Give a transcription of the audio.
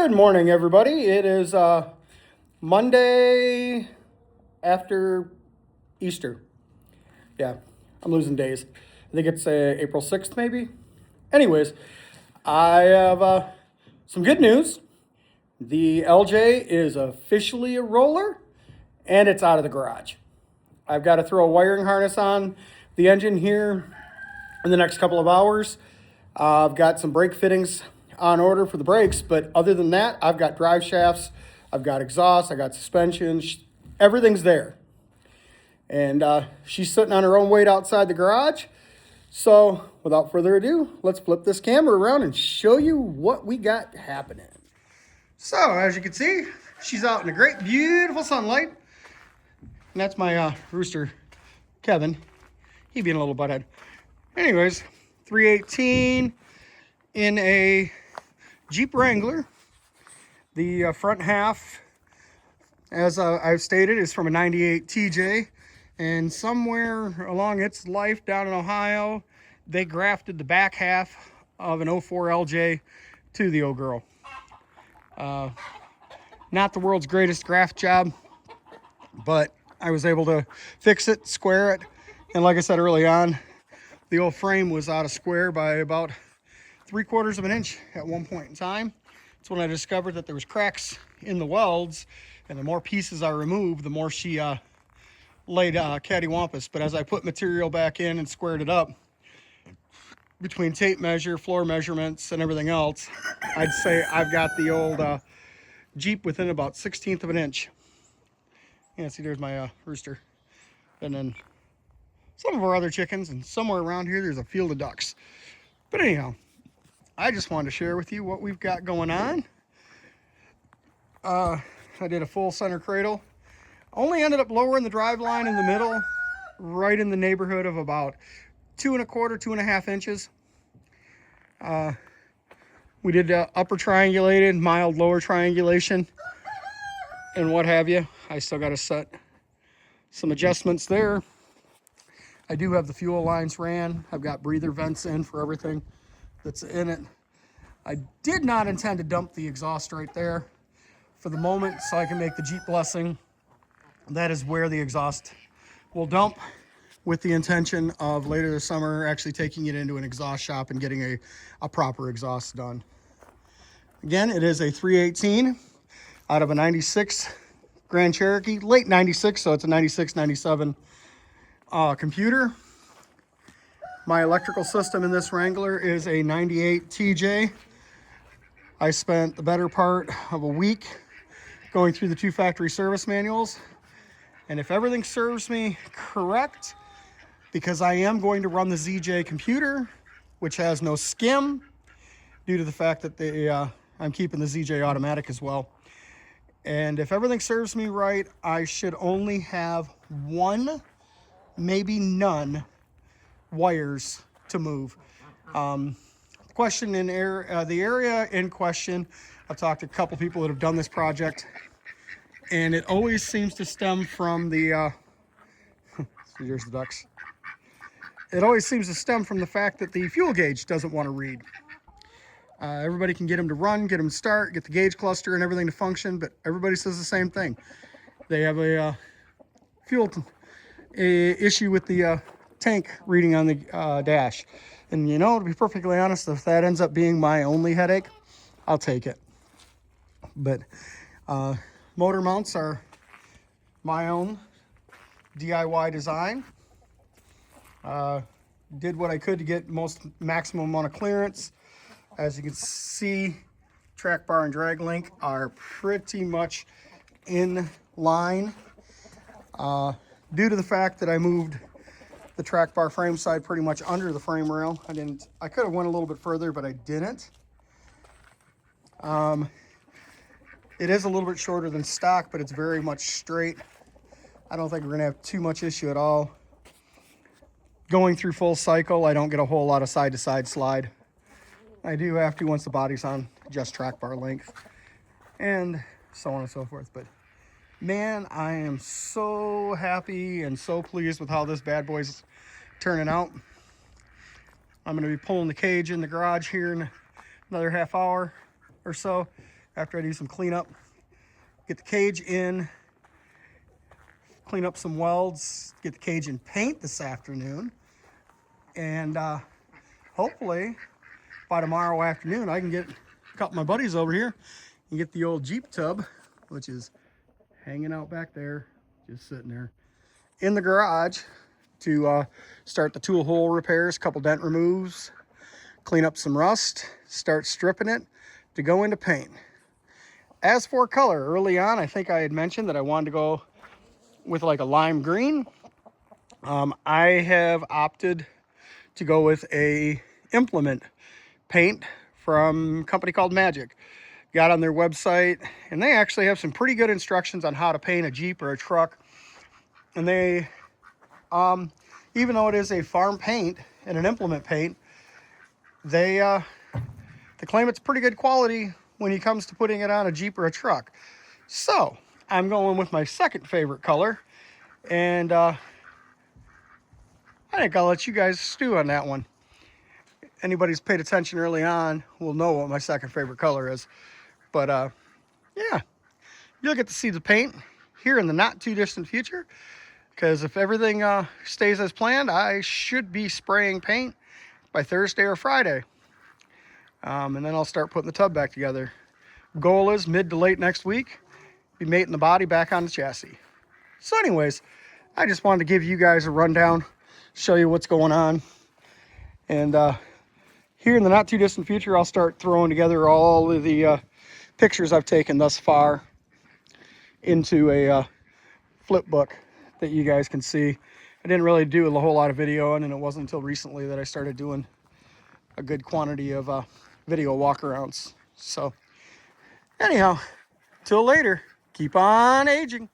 Good morning, everybody. It is Monday after Easter. Yeah, I'm losing days. I think it's April 6th, maybe. Anyways, I have some good news. The LJ is officially a roller and it's out of the garage. I've got to throw a wiring harness on the engine here in the next couple of hours. I've got some brake fittings on order for the brakes, but other than that, I've got drive shafts, I've got exhaust, I got suspension, everything's there. And she's sitting on her own weight outside the garage. So without further ado, let's flip this camera around and show you what we got happening. So as you can see, she's out in the great, beautiful sunlight. And that's my rooster, Kevin. He being a little butthead. Anyways, 318 in a Jeep Wrangler. The front half, as I've stated, is from a 98 TJ. And somewhere along its life down in Ohio, they grafted the back half of an 04 LJ to the old girl. Not the world's greatest graft job, but I was able to fix it, square it. And like I said early on, the old frame was out of square by about 3/4 of an inch at one point in time. It's when I discovered that there was cracks in the welds, and the more pieces I removed, the more she laid cattywampus. But as I put material back in and squared it up, between tape measure, floor measurements, and everything else, I'd say I've got the old Jeep within about 1/16 of an inch. Yeah, see, there's my rooster. And then some of our other chickens, and somewhere around here, there's a field of ducks. But anyhow, I just wanted to share with you what we've got going on. I did a full center cradle. Only ended up lowering the drive line in the middle, right in the neighborhood of about 2¼ 2½ inches. We did upper triangulated, mild lower triangulation, and what have you. I still got to set some adjustments there. I do have the fuel lines ran. I've got breather vents in for everything that's in it. I did not intend to dump the exhaust right there for the moment, so I can make the Jeep blessing. That is where the exhaust will dump, with the intention of later this summer actually taking it into an exhaust shop and getting a proper exhaust done. Again, it is a 318 out of a 96 Grand Cherokee, late 96, so it's a 96, 97 computer. My electrical system in this Wrangler is a 98 TJ. I spent the better part of a week going through the 2 factory service manuals. And if everything serves me correct, because I am going to run the ZJ computer, which has no skim, due to the fact that I'm keeping the ZJ automatic as well. And if everything serves me right, I should only have one, maybe none, wires to move. The area in question, I've talked to a couple people that have done this project, and it always seems to stem from the here's the ducks. It always seems to stem from the fact that the fuel gauge doesn't want to read. Everybody can get them to run, get them to start, get the gauge cluster and everything to function, but everybody says the same thing. They have a fuel issue with the tank reading on the dash. And you know, to be perfectly honest, if that ends up being my only headache, I'll take it. But motor mounts are my own DIY design. Did what I could to get maximum amount of clearance. As you can see, track bar and drag link are pretty much in line. Due to the fact that I moved the track bar frame side pretty much under the frame rail, I could have went a little bit further, but I didn't. It is a little bit shorter than stock, but it's very much straight. I don't think we're gonna have too much issue at all. Going through full cycle, I don't get a whole lot of side to side slide. I do have to once the body's on just track bar length and so on and so forth. But man, I am so happy and so pleased with how this bad boy's turning out. I'm going to be pulling the cage in the garage here in another half hour or so, after I do some cleanup. Get the cage in, clean up some welds, get the cage in paint this afternoon, and hopefully by tomorrow afternoon I can get a couple of my buddies over here and get the old Jeep tub, which is hanging out back there, just sitting there in the garage, to start the tool hole repairs, couple dent removes, clean up some rust, start stripping it to go into paint. As for color, early on I think I had mentioned that I wanted to go with like a lime green. I have opted to go with a implement paint from a company called Magic. Got on their website, and they actually have some pretty good instructions on how to paint a Jeep or a truck. And they, even though it is a farm paint and an implement paint, they claim it's pretty good quality when it comes to putting it on a Jeep or a truck. So I'm going with my second favorite color, and I think I'll let you guys stew on that one. Anybody's paid attention early on will know what my second favorite color is. But yeah, you'll get to see the paint here in the not too distant future, because if everything stays as planned, I should be spraying paint by Thursday or Friday. And then I'll start putting the tub back together. Goal is mid to late next week, be mating the body back on the chassis. So anyways, I just wanted to give you guys a rundown, show you what's going on. And here in the not too distant future, I'll start throwing together all of the pictures I've taken thus far into a flip book that you guys can see. I didn't really do a whole lot of video on, and it wasn't until recently that I started doing a good quantity of video walkarounds. So anyhow, till later, keep on aging.